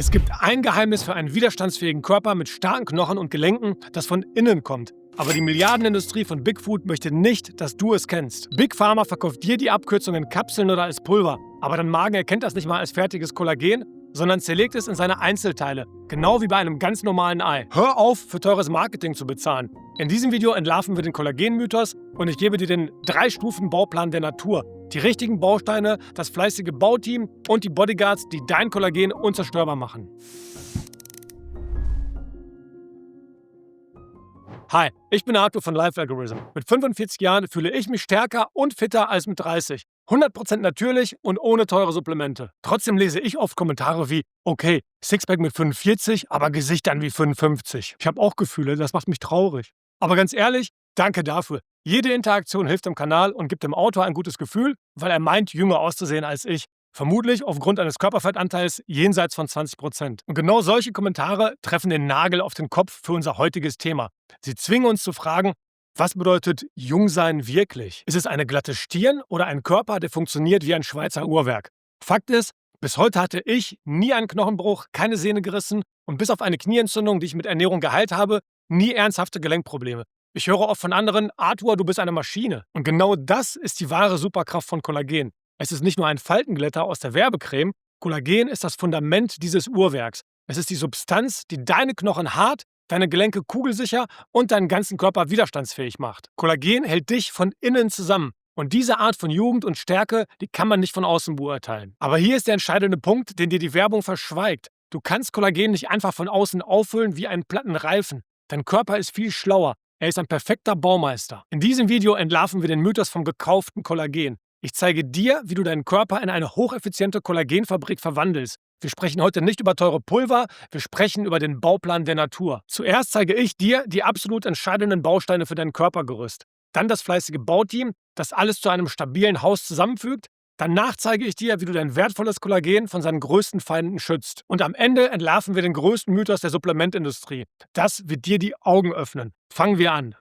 Es gibt ein Geheimnis für einen widerstandsfähigen Körper mit starken Knochen und Gelenken, das von innen kommt. Aber die Milliardenindustrie von Big Food möchte nicht, dass du es kennst. Big Pharma verkauft dir die Abkürzung in Kapseln oder als Pulver. Aber dein Magen erkennt das nicht mal als fertiges Kollagen, sondern zerlegt es in seine Einzelteile. Genau wie bei einem ganz normalen Ei. Hör auf, für teures Marketing zu bezahlen. In diesem Video entlarven wir den Kollagenmythos und ich gebe dir den 3-Stufen-Bauplan der Natur. Die richtigen Bausteine, das fleißige Bauteam und die Bodyguards, die dein Kollagen unzerstörbar machen. Hi, ich bin Arthur von Life Algorithm. Mit 45 Jahren fühle ich mich stärker und fitter als mit 30. 100% natürlich und ohne teure Supplemente. Trotzdem lese ich oft Kommentare wie, okay, Sixpack mit 45, aber Gesicht dann wie 55. Ich habe auch Gefühle, das macht mich traurig. Aber ganz ehrlich, danke dafür. Jede Interaktion hilft dem Kanal und gibt dem Autor ein gutes Gefühl, weil er meint, jünger auszusehen als ich. Vermutlich aufgrund eines Körperfettanteils jenseits von 20%. Und genau solche Kommentare treffen den Nagel auf den Kopf für unser heutiges Thema. Sie zwingen uns zu fragen, was bedeutet Jungsein wirklich? Ist es eine glatte Stirn oder ein Körper, der funktioniert wie ein Schweizer Uhrwerk? Fakt ist, bis heute hatte ich nie einen Knochenbruch, keine Sehne gerissen und bis auf eine Knieentzündung, die ich mit Ernährung geheilt habe, nie ernsthafte Gelenkprobleme. Ich höre oft von anderen, Arthur, du bist eine Maschine. Und genau das ist die wahre Superkraft von Kollagen. Es ist nicht nur ein Faltenglätter aus der Werbecreme, Kollagen ist das Fundament dieses Uhrwerks. Es ist die Substanz, die deine Knochen hart, deine Gelenke kugelsicher und deinen ganzen Körper widerstandsfähig macht. Kollagen hält dich von innen zusammen. Und diese Art von Jugend und Stärke, die kann man nicht von außen beurteilen. Aber hier ist der entscheidende Punkt, den dir die Werbung verschweigt. Du kannst Kollagen nicht einfach von außen auffüllen wie einen platten Reifen. Dein Körper ist viel schlauer. Er ist ein perfekter Baumeister. In diesem Video entlarven wir den Mythos vom gekauften Kollagen. Ich zeige dir, wie du deinen Körper in eine hocheffiziente Kollagenfabrik verwandelst. Wir sprechen heute nicht über teure Pulver, wir sprechen über den Bauplan der Natur. Zuerst zeige ich dir die absolut entscheidenden Bausteine für dein Körpergerüst. Dann das fleißige Bauteam, das alles zu einem stabilen Haus zusammenfügt. Danach zeige ich dir, wie du dein wertvolles Kollagen von seinen größten Feinden schützt. Und am Ende entlarven wir den größten Mythos der Supplementindustrie. Das wird dir die Augen öffnen. Fangen wir an.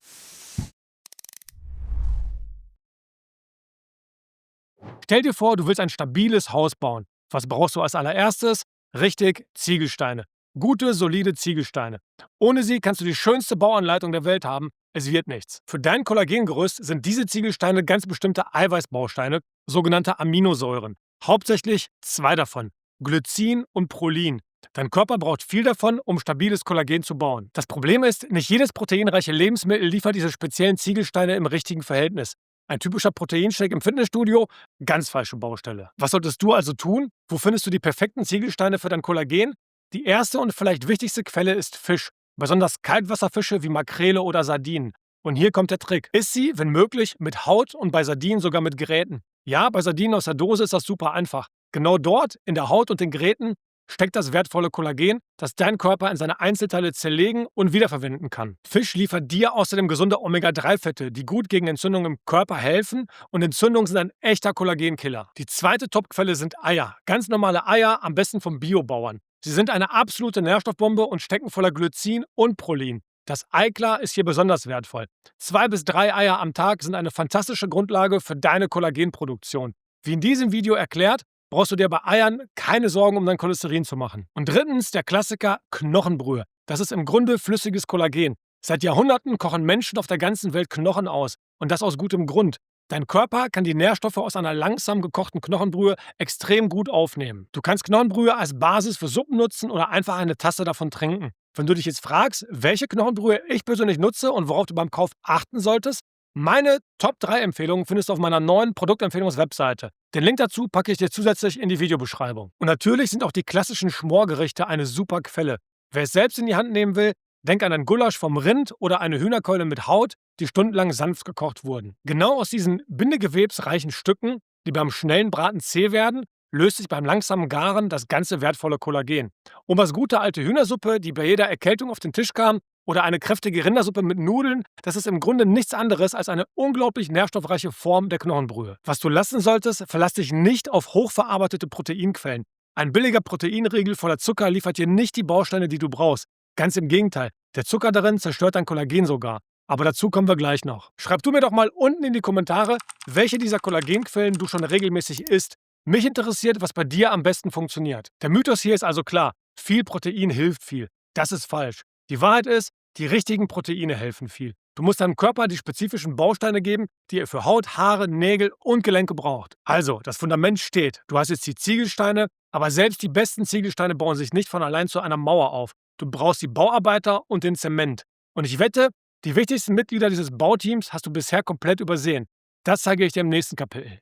Stell dir vor, du willst ein stabiles Haus bauen. Was brauchst du als allererstes? Richtig, Ziegelsteine. Gute, solide Ziegelsteine. Ohne sie kannst du die schönste Bauanleitung der Welt haben. Es wird nichts. Für dein Kollagengerüst sind diese Ziegelsteine ganz bestimmte Eiweißbausteine, sogenannte Aminosäuren. Hauptsächlich 2 davon, Glycin und Prolin. Dein Körper braucht viel davon, um stabiles Kollagen zu bauen. Das Problem ist, nicht jedes proteinreiche Lebensmittel liefert diese speziellen Ziegelsteine im richtigen Verhältnis. Ein typischer Proteinshake im Fitnessstudio? Ganz falsche Baustelle. Was solltest du also tun? Wo findest du die perfekten Ziegelsteine für dein Kollagen? Die erste und vielleicht wichtigste Quelle ist Fisch. Besonders Kaltwasserfische wie Makrele oder Sardinen. Und hier kommt der Trick. Iss sie, wenn möglich, mit Haut und bei Sardinen sogar mit Gräten. Ja, bei Sardinen aus der Dose ist das super einfach. Genau dort, in der Haut und den Gräten, steckt das wertvolle Kollagen, das dein Körper in seine Einzelteile zerlegen und wiederverwenden kann. Fisch liefert dir außerdem gesunde Omega-3-Fette, die gut gegen Entzündungen im Körper helfen und Entzündungen sind ein echter Kollagenkiller. Die zweite Topquelle sind Eier. Ganz normale Eier, am besten vom Biobauern. Sie sind eine absolute Nährstoffbombe und stecken voller Glycin und Prolin. Das Eiklar ist hier besonders wertvoll. 2 bis 3 Eier am Tag sind eine fantastische Grundlage für deine Kollagenproduktion. Wie in diesem Video erklärt, brauchst du dir bei Eiern keine Sorgen um dein Cholesterin zu machen. Und drittens der Klassiker Knochenbrühe. Das ist im Grunde flüssiges Kollagen. Seit Jahrhunderten kochen Menschen auf der ganzen Welt Knochen aus. Und das aus gutem Grund. Dein Körper kann die Nährstoffe aus einer langsam gekochten Knochenbrühe extrem gut aufnehmen. Du kannst Knochenbrühe als Basis für Suppen nutzen oder einfach eine Tasse davon trinken. Wenn du dich jetzt fragst, welche Knochenbrühe ich persönlich nutze und worauf du beim Kauf achten solltest, meine Top 3 Empfehlungen findest du auf meiner neuen Produktempfehlungswebseite. Den Link dazu packe ich dir zusätzlich in die Videobeschreibung. Und natürlich sind auch die klassischen Schmorgerichte eine super Quelle. Wer es selbst in die Hand nehmen will, denk an ein Gulasch vom Rind oder eine Hühnerkeule mit Haut, die stundenlang sanft gekocht wurden. Genau aus diesen bindegewebsreichen Stücken, die beim schnellen Braten zäh werden, löst sich beim langsamen Garen das ganze wertvolle Kollagen. Und was gute alte Hühnersuppe, die bei jeder Erkältung auf den Tisch kam, oder eine kräftige Rindersuppe mit Nudeln, das ist im Grunde nichts anderes als eine unglaublich nährstoffreiche Form der Knochenbrühe. Was du lassen solltest, verlass dich nicht auf hochverarbeitete Proteinquellen. Ein billiger Proteinriegel voller Zucker liefert dir nicht die Bausteine, die du brauchst. Ganz im Gegenteil, der Zucker darin zerstört dein Kollagen sogar. Aber dazu kommen wir gleich noch. Schreib du mir doch mal unten in die Kommentare, welche dieser Kollagenquellen du schon regelmäßig isst. Mich interessiert, was bei dir am besten funktioniert. Der Mythos hier ist also klar. Viel Protein hilft viel. Das ist falsch. Die Wahrheit ist, die richtigen Proteine helfen viel. Du musst deinem Körper die spezifischen Bausteine geben, die er für Haut, Haare, Nägel und Gelenke braucht. Also, das Fundament steht. Du hast jetzt die Ziegelsteine, aber selbst die besten Ziegelsteine bauen sich nicht von allein zu einer Mauer auf. Du brauchst die Bauarbeiter und den Zement. Und ich wette, die wichtigsten Mitglieder dieses Bauteams hast du bisher komplett übersehen. Das zeige ich dir im nächsten Kapitel.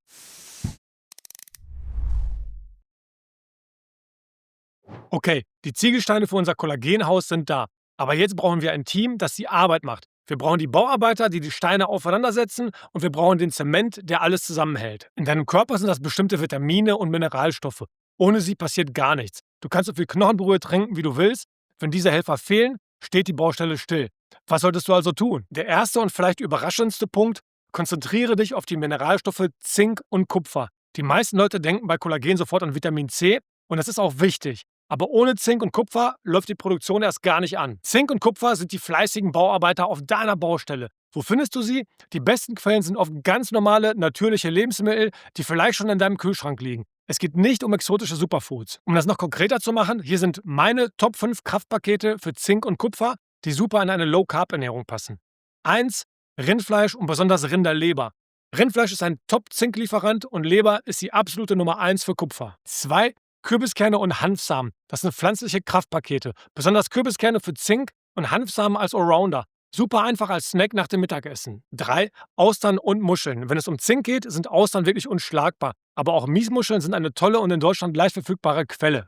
Okay, die Ziegelsteine für unser Kollagenhaus sind da. Aber jetzt brauchen wir ein Team, das die Arbeit macht. Wir brauchen die Bauarbeiter, die die Steine aufeinandersetzen, und wir brauchen den Zement, der alles zusammenhält. In deinem Körper sind das bestimmte Vitamine und Mineralstoffe. Ohne sie passiert gar nichts. Du kannst so viel Knochenbrühe trinken, wie du willst. Wenn diese Helfer fehlen, steht die Baustelle still. Was solltest du also tun? Der erste und vielleicht überraschendste Punkt: Konzentriere dich auf die Mineralstoffe Zink und Kupfer. Die meisten Leute denken bei Kollagen sofort an Vitamin C, und das ist auch wichtig. Aber ohne Zink und Kupfer läuft die Produktion erst gar nicht an. Zink und Kupfer sind die fleißigen Bauarbeiter auf deiner Baustelle. Wo findest du sie? Die besten Quellen sind oft ganz normale, natürliche Lebensmittel, die vielleicht schon in deinem Kühlschrank liegen. Es geht nicht um exotische Superfoods. Um das noch konkreter zu machen, hier sind meine Top 5 Kraftpakete für Zink und Kupfer, die super in eine Low-Carb-Ernährung passen. 1. Rindfleisch und besonders Rinderleber. Rindfleisch ist ein Top-Zink-Lieferant und Leber ist die absolute Nummer 1 für Kupfer. 2. Kürbiskerne und Hanfsamen. Das sind pflanzliche Kraftpakete. Besonders Kürbiskerne für Zink und Hanfsamen als Allrounder. Super einfach als Snack nach dem Mittagessen. 3. Austern und Muscheln. Wenn es um Zink geht, sind Austern wirklich unschlagbar. Aber auch Miesmuscheln sind eine tolle und in Deutschland leicht verfügbare Quelle.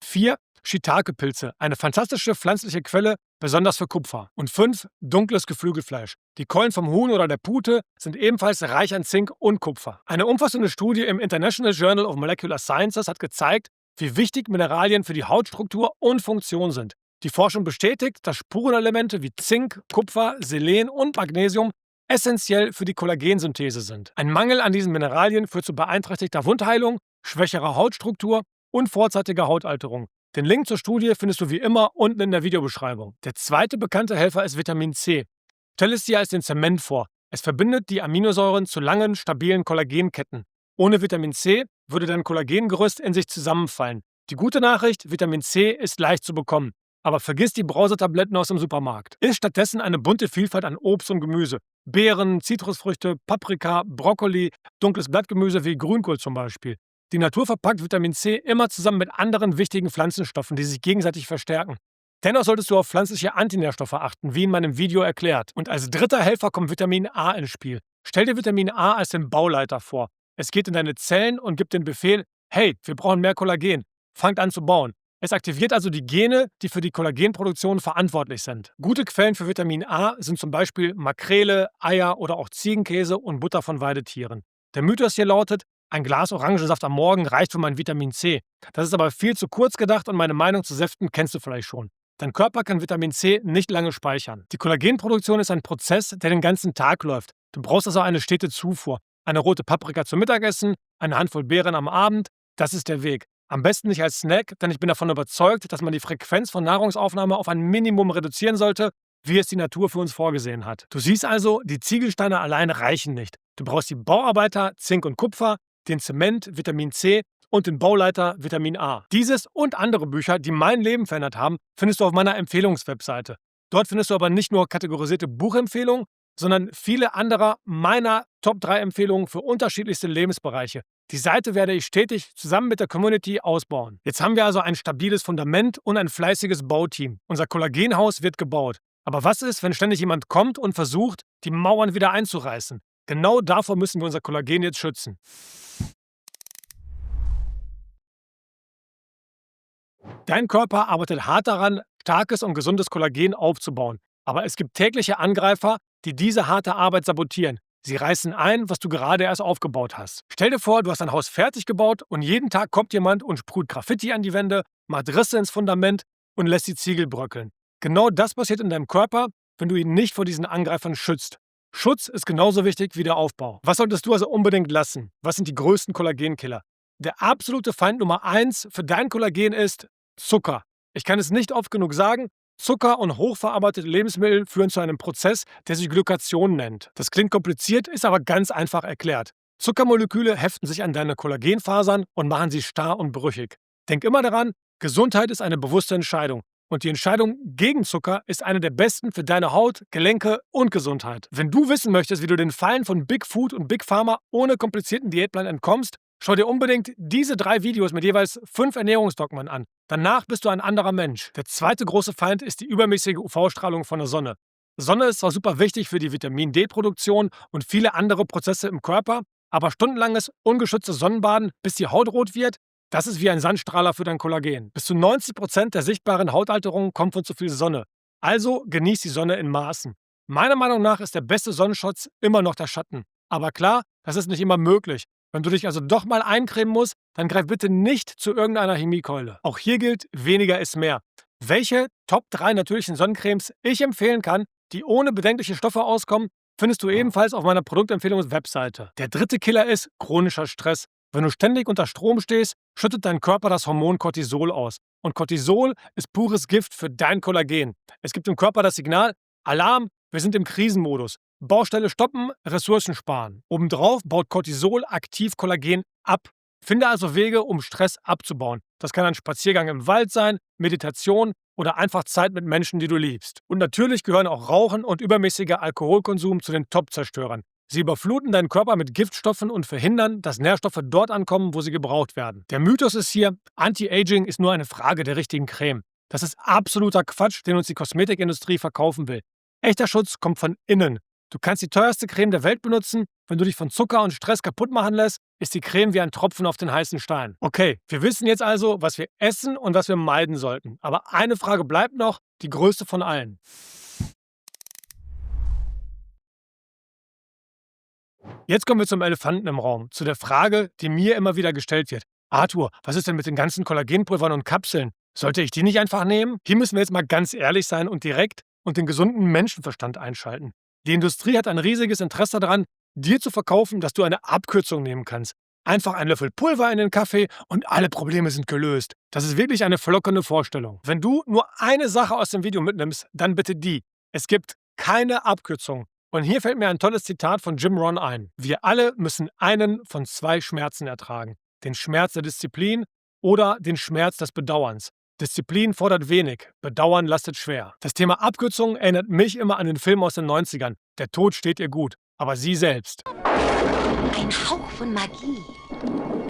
4. Shiitake-Pilze. Eine fantastische pflanzliche Quelle, besonders für Kupfer. Und 5. Dunkles Geflügelfleisch. Die Keulen vom Huhn oder der Pute sind ebenfalls reich an Zink und Kupfer. Eine umfassende Studie im International Journal of Molecular Sciences hat gezeigt, wie wichtig Mineralien für die Hautstruktur und Funktion sind. Die Forschung bestätigt, dass Spurenelemente wie Zink, Kupfer, Selen und Magnesium essentiell für die Kollagensynthese sind. Ein Mangel an diesen Mineralien führt zu beeinträchtigter Wundheilung, schwächerer Hautstruktur und vorzeitiger Hautalterung. Den Link zur Studie findest du wie immer unten in der Videobeschreibung. Der zweite bekannte Helfer ist Vitamin C. Stell es dir als den Zement vor. Es verbindet die Aminosäuren zu langen, stabilen Kollagenketten. Ohne Vitamin C würde dein Kollagengerüst in sich zusammenfallen. Die gute Nachricht: Vitamin C ist leicht zu bekommen. Aber vergiss die Brausetabletten aus dem Supermarkt. Iss stattdessen eine bunte Vielfalt an Obst und Gemüse. Beeren, Zitrusfrüchte, Paprika, Brokkoli, dunkles Blattgemüse wie Grünkohl zum Beispiel. Die Natur verpackt Vitamin C immer zusammen mit anderen wichtigen Pflanzenstoffen, die sich gegenseitig verstärken. Dennoch solltest du auf pflanzliche Antinährstoffe achten, wie in meinem Video erklärt. Und als dritter Helfer kommt Vitamin A ins Spiel. Stell dir Vitamin A als den Bauleiter vor. Es geht in deine Zellen und gibt den Befehl: Hey, wir brauchen mehr Kollagen. Fangt an zu bauen. Es aktiviert also die Gene, die für die Kollagenproduktion verantwortlich sind. Gute Quellen für Vitamin A sind zum Beispiel Makrele, Eier oder auch Ziegenkäse und Butter von Weidetieren. Der Mythos hier lautet: Ein Glas Orangensaft am Morgen reicht für mein Vitamin C. Das ist aber viel zu kurz gedacht und meine Meinung zu Säften kennst du vielleicht schon. Dein Körper kann Vitamin C nicht lange speichern. Die Kollagenproduktion ist ein Prozess, der den ganzen Tag läuft. Du brauchst also eine stete Zufuhr. Eine rote Paprika zum Mittagessen, eine Handvoll Beeren am Abend, das ist der Weg. Am besten nicht als Snack, denn ich bin davon überzeugt, dass man die Frequenz von Nahrungsaufnahme auf ein Minimum reduzieren sollte, wie es die Natur für uns vorgesehen hat. Du siehst also, die Ziegelsteine allein reichen nicht. Du brauchst die Bauarbeiter, Zink und Kupfer, den Zement, Vitamin C und den Bauleiter Vitamin A. Dieses und andere Bücher, die mein Leben verändert haben, findest du auf meiner Empfehlungswebseite. Dort findest du aber nicht nur kategorisierte Buchempfehlungen, sondern viele anderer meiner Top 3 Empfehlungen für unterschiedlichste Lebensbereiche. Die Seite werde ich stetig zusammen mit der Community ausbauen. Jetzt haben wir also ein stabiles Fundament und ein fleißiges Bauteam. Unser Kollagenhaus wird gebaut. Aber was ist, wenn ständig jemand kommt und versucht, die Mauern wieder einzureißen? Genau davor müssen wir unser Kollagen jetzt schützen. Dein Körper arbeitet hart daran, starkes und gesundes Kollagen aufzubauen. Aber es gibt tägliche Angreifer, die diese harte Arbeit sabotieren. Sie reißen ein, was du gerade erst aufgebaut hast. Stell dir vor, du hast ein Haus fertig gebaut und jeden Tag kommt jemand und sprüht Graffiti an die Wände, macht Risse ins Fundament und lässt die Ziegel bröckeln. Genau das passiert in deinem Körper, wenn du ihn nicht vor diesen Angreifern schützt. Schutz ist genauso wichtig wie der Aufbau. Was solltest du also unbedingt lassen? Was sind die größten Kollagenkiller? Der absolute Feind Nummer 1 für dein Kollagen ist Zucker. Ich kann es nicht oft genug sagen: Zucker und hochverarbeitete Lebensmittel führen zu einem Prozess, der sich Glycation nennt. Das klingt kompliziert, ist aber ganz einfach erklärt. Zuckermoleküle heften sich an deine Kollagenfasern und machen sie starr und brüchig. Denk immer daran, Gesundheit ist eine bewusste Entscheidung. Und die Entscheidung gegen Zucker ist eine der besten für deine Haut, Gelenke und Gesundheit. Wenn du wissen möchtest, wie du den Fallen von Big Food und Big Pharma ohne komplizierten Diätplan entkommst, schau dir unbedingt diese 3 Videos mit jeweils 5 Ernährungsdogmen an. Danach bist du ein anderer Mensch. Der zweite große Feind ist die übermäßige UV-Strahlung von der Sonne. Sonne ist zwar super wichtig für die Vitamin D-Produktion und viele andere Prozesse im Körper, aber stundenlanges, ungeschütztes Sonnenbaden, bis die Haut rot wird, das ist wie ein Sandstrahler für dein Kollagen. Bis zu 90% der sichtbaren Hautalterung kommt von zu viel Sonne. Also genieß die Sonne in Maßen. Meiner Meinung nach ist der beste Sonnenschutz immer noch der Schatten. Aber klar, das ist nicht immer möglich. Wenn du dich also doch mal eincremen musst, dann greif bitte nicht zu irgendeiner Chemiekeule. Auch hier gilt, weniger ist mehr. Welche Top 3 natürlichen Sonnencremes ich empfehlen kann, die ohne bedenkliche Stoffe auskommen, findest du ebenfalls auf meiner Produktempfehlungs-Webseite. Der dritte Killer ist chronischer Stress. Wenn du ständig unter Strom stehst, schüttet dein Körper das Hormon Cortisol aus. Und Cortisol ist pures Gift für dein Kollagen. Es gibt im Körper das Signal: Alarm, wir sind im Krisenmodus. Baustelle stoppen, Ressourcen sparen. Obendrauf baut Cortisol aktiv Kollagen ab. Finde also Wege, um Stress abzubauen. Das kann ein Spaziergang im Wald sein, Meditation oder einfach Zeit mit Menschen, die du liebst. Und natürlich gehören auch Rauchen und übermäßiger Alkoholkonsum zu den Top-Zerstörern. Sie überfluten deinen Körper mit Giftstoffen und verhindern, dass Nährstoffe dort ankommen, wo sie gebraucht werden. Der Mythos ist hier, Anti-Aging ist nur eine Frage der richtigen Creme. Das ist absoluter Quatsch, den uns die Kosmetikindustrie verkaufen will. Echter Schutz kommt von innen. Du kannst die teuerste Creme der Welt benutzen. Wenn du dich von Zucker und Stress kaputt machen lässt, ist die Creme wie ein Tropfen auf den heißen Stein. Okay, wir wissen jetzt also, was wir essen und was wir meiden sollten. Aber eine Frage bleibt noch, die größte von allen. Jetzt kommen wir zum Elefanten im Raum, zu der Frage, die mir immer wieder gestellt wird. Arthur, was ist denn mit den ganzen Kollagenpulvern und Kapseln? Sollte ich die nicht einfach nehmen? Hier müssen wir jetzt mal ganz ehrlich sein und direkt und den gesunden Menschenverstand einschalten. Die Industrie hat ein riesiges Interesse daran, dir zu verkaufen, dass du eine Abkürzung nehmen kannst. Einfach ein Löffel Pulver in den Kaffee und alle Probleme sind gelöst. Das ist wirklich eine verlockende Vorstellung. Wenn du nur eine Sache aus dem Video mitnimmst, dann bitte die. Es gibt keine Abkürzung. Und hier fällt mir ein tolles Zitat von Jim Rohn ein. Wir alle müssen einen von 2 Schmerzen ertragen. Den Schmerz der Disziplin oder den Schmerz des Bedauerns. Disziplin fordert wenig, Bedauern lastet schwer. Das Thema Abkürzung erinnert mich immer an den Film aus den 90ern. Der Tod steht ihr gut, aber sie selbst. Ein Hauch von Magie.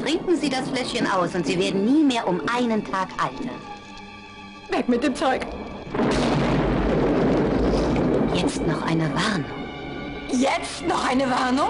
Trinken Sie das Fläschchen aus und Sie werden nie mehr um einen Tag altern. Weg mit dem Zeug. Jetzt noch eine Warnung. Jetzt noch eine Warnung?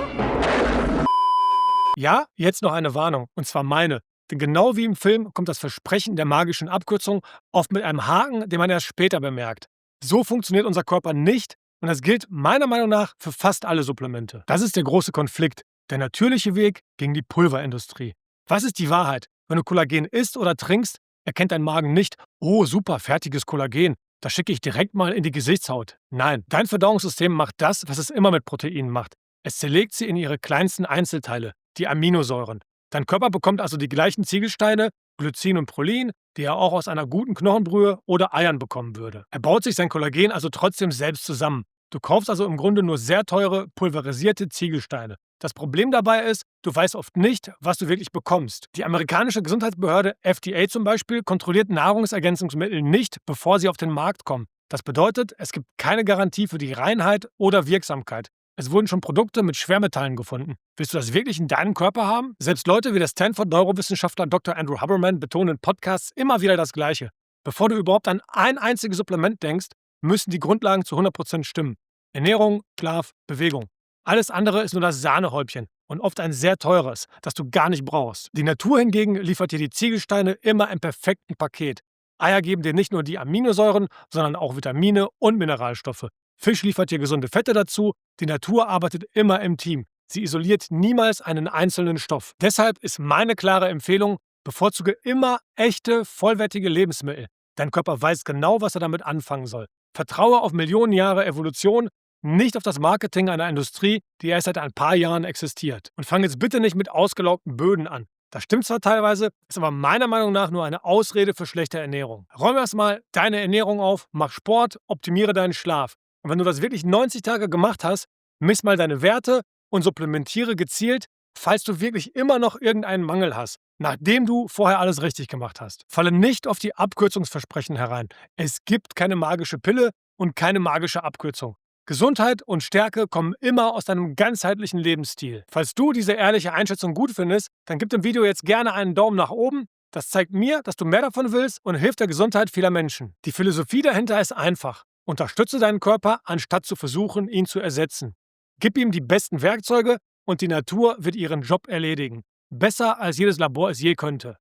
Ja, jetzt noch eine Warnung, und zwar meine. Denn genau wie im Film kommt das Versprechen der magischen Abkürzung oft mit einem Haken, den man erst später bemerkt. So funktioniert unser Körper nicht und das gilt meiner Meinung nach für fast alle Supplemente. Das ist der große Konflikt, der natürliche Weg gegen die Pulverindustrie. Was ist die Wahrheit? Wenn du Kollagen isst oder trinkst, erkennt dein Magen nicht: oh super, fertiges Kollagen, das schicke ich direkt mal in die Gesichtshaut. Nein, dein Verdauungssystem macht das, was es immer mit Proteinen macht. Es zerlegt sie in ihre kleinsten Einzelteile, die Aminosäuren. Dein Körper bekommt also die gleichen Ziegelsteine, Glycin und Prolin, die er auch aus einer guten Knochenbrühe oder Eiern bekommen würde. Er baut sich sein Kollagen also trotzdem selbst zusammen. Du kaufst also im Grunde nur sehr teure, pulverisierte Ziegelsteine. Das Problem dabei ist, du weißt oft nicht, was du wirklich bekommst. Die amerikanische Gesundheitsbehörde FDA zum Beispiel kontrolliert Nahrungsergänzungsmittel nicht, bevor sie auf den Markt kommen. Das bedeutet, es gibt keine Garantie für die Reinheit oder Wirksamkeit. Es wurden schon Produkte mit Schwermetallen gefunden. Willst du das wirklich in deinem Körper haben? Selbst Leute wie der Stanford-Neurowissenschaftler Dr. Andrew Huberman betonen in Podcasts immer wieder das Gleiche. Bevor du überhaupt an ein einziges Supplement denkst, müssen die Grundlagen zu 100% stimmen. Ernährung, Schlaf, Bewegung. Alles andere ist nur das Sahnehäubchen und oft ein sehr teures, das du gar nicht brauchst. Die Natur hingegen liefert dir die Ziegelsteine immer im perfekten Paket. Eier geben dir nicht nur die Aminosäuren, sondern auch Vitamine und Mineralstoffe. Fisch liefert dir gesunde Fette dazu. Die Natur arbeitet immer im Team. Sie isoliert niemals einen einzelnen Stoff. Deshalb ist meine klare Empfehlung: bevorzuge immer echte, vollwertige Lebensmittel. Dein Körper weiß genau, was er damit anfangen soll. Vertraue auf Millionen Jahre Evolution, nicht auf das Marketing einer Industrie, die erst seit ein paar Jahren existiert. Und fang jetzt bitte nicht mit ausgelaugten Böden an. Das stimmt zwar teilweise, ist aber meiner Meinung nach nur eine Ausrede für schlechte Ernährung. Räume erstmal deine Ernährung auf, mach Sport, optimiere deinen Schlaf. Und wenn du das wirklich 90 Tage gemacht hast, miss mal deine Werte und supplementiere gezielt, falls du wirklich immer noch irgendeinen Mangel hast, nachdem du vorher alles richtig gemacht hast. Falle nicht auf die Abkürzungsversprechen herein. Es gibt keine magische Pille und keine magische Abkürzung. Gesundheit und Stärke kommen immer aus deinem ganzheitlichen Lebensstil. Falls du diese ehrliche Einschätzung gut findest, dann gib dem Video jetzt gerne einen Daumen nach oben. Das zeigt mir, dass du mehr davon willst und hilft der Gesundheit vieler Menschen. Die Philosophie dahinter ist einfach. Unterstütze deinen Körper, anstatt zu versuchen, ihn zu ersetzen. Gib ihm die besten Werkzeuge und die Natur wird ihren Job erledigen. Besser als jedes Labor es je könnte.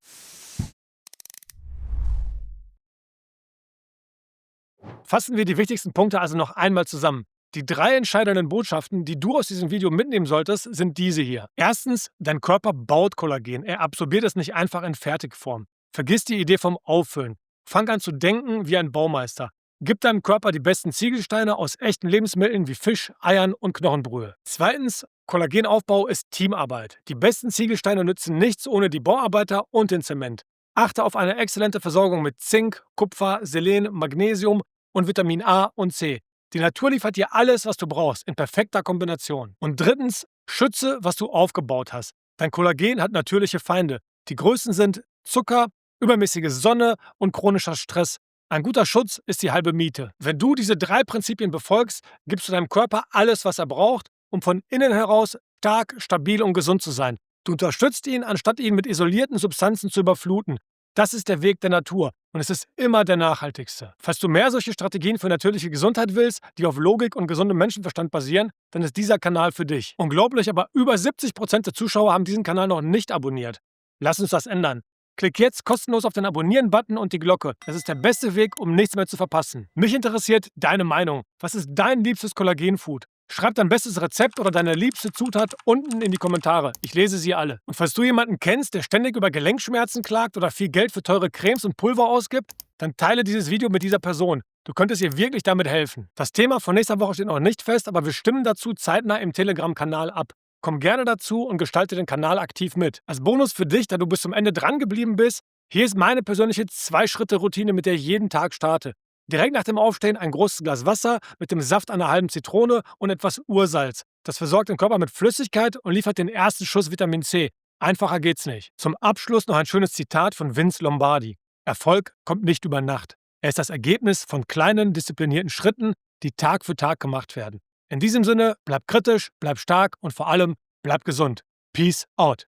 Fassen wir die wichtigsten Punkte also noch einmal zusammen. Die 3 entscheidenden Botschaften, die du aus diesem Video mitnehmen solltest, sind diese hier. Erstens, dein Körper baut Kollagen. Er absorbiert es nicht einfach in Fertigform. Vergiss die Idee vom Auffüllen. Fang an zu denken wie ein Baumeister. Gib deinem Körper die besten Ziegelsteine aus echten Lebensmitteln wie Fisch, Eiern und Knochenbrühe. Zweitens, Kollagenaufbau ist Teamarbeit. Die besten Ziegelsteine nützen nichts ohne die Bauarbeiter und den Zement. Achte auf eine exzellente Versorgung mit Zink, Kupfer, Selen, Magnesium und Vitamin A und C. Die Natur liefert dir alles, was du brauchst, in perfekter Kombination. Und drittens, schütze, was du aufgebaut hast. Dein Kollagen hat natürliche Feinde. Die größten sind Zucker, übermäßige Sonne und chronischer Stress. Ein guter Schutz ist die halbe Miete. Wenn du diese 3 Prinzipien befolgst, gibst du deinem Körper alles, was er braucht, um von innen heraus stark, stabil und gesund zu sein. Du unterstützt ihn, anstatt ihn mit isolierten Substanzen zu überfluten. Das ist der Weg der Natur und es ist immer der nachhaltigste. Falls du mehr solche Strategien für natürliche Gesundheit willst, die auf Logik und gesundem Menschenverstand basieren, dann ist dieser Kanal für dich. Unglaublich, aber über 70% der Zuschauer haben diesen Kanal noch nicht abonniert. Lass uns das ändern. Klick jetzt kostenlos auf den Abonnieren-Button und die Glocke. Das ist der beste Weg, um nichts mehr zu verpassen. Mich interessiert deine Meinung. Was ist dein liebstes Kollagenfood? Schreib dein bestes Rezept oder deine liebste Zutat unten in die Kommentare. Ich lese sie alle. Und falls du jemanden kennst, der ständig über Gelenkschmerzen klagt oder viel Geld für teure Cremes und Pulver ausgibt, dann teile dieses Video mit dieser Person. Du könntest ihr wirklich damit helfen. Das Thema von nächster Woche steht noch nicht fest, aber wir stimmen dazu zeitnah im Telegram-Kanal ab. Komm gerne dazu und gestalte den Kanal aktiv mit. Als Bonus für dich, da du bis zum Ende dran geblieben bist, hier ist meine persönliche 2-Schritte-Routine, mit der ich jeden Tag starte. Direkt nach dem Aufstehen ein großes Glas Wasser mit dem Saft einer halben Zitrone und etwas Ursalz. Das versorgt den Körper mit Flüssigkeit und liefert den ersten Schuss Vitamin C. Einfacher geht's nicht. Zum Abschluss noch ein schönes Zitat von Vince Lombardi. Erfolg kommt nicht über Nacht. Er ist das Ergebnis von kleinen, disziplinierten Schritten, die Tag für Tag gemacht werden. In diesem Sinne, bleib kritisch, bleib stark und vor allem, bleib gesund. Peace out.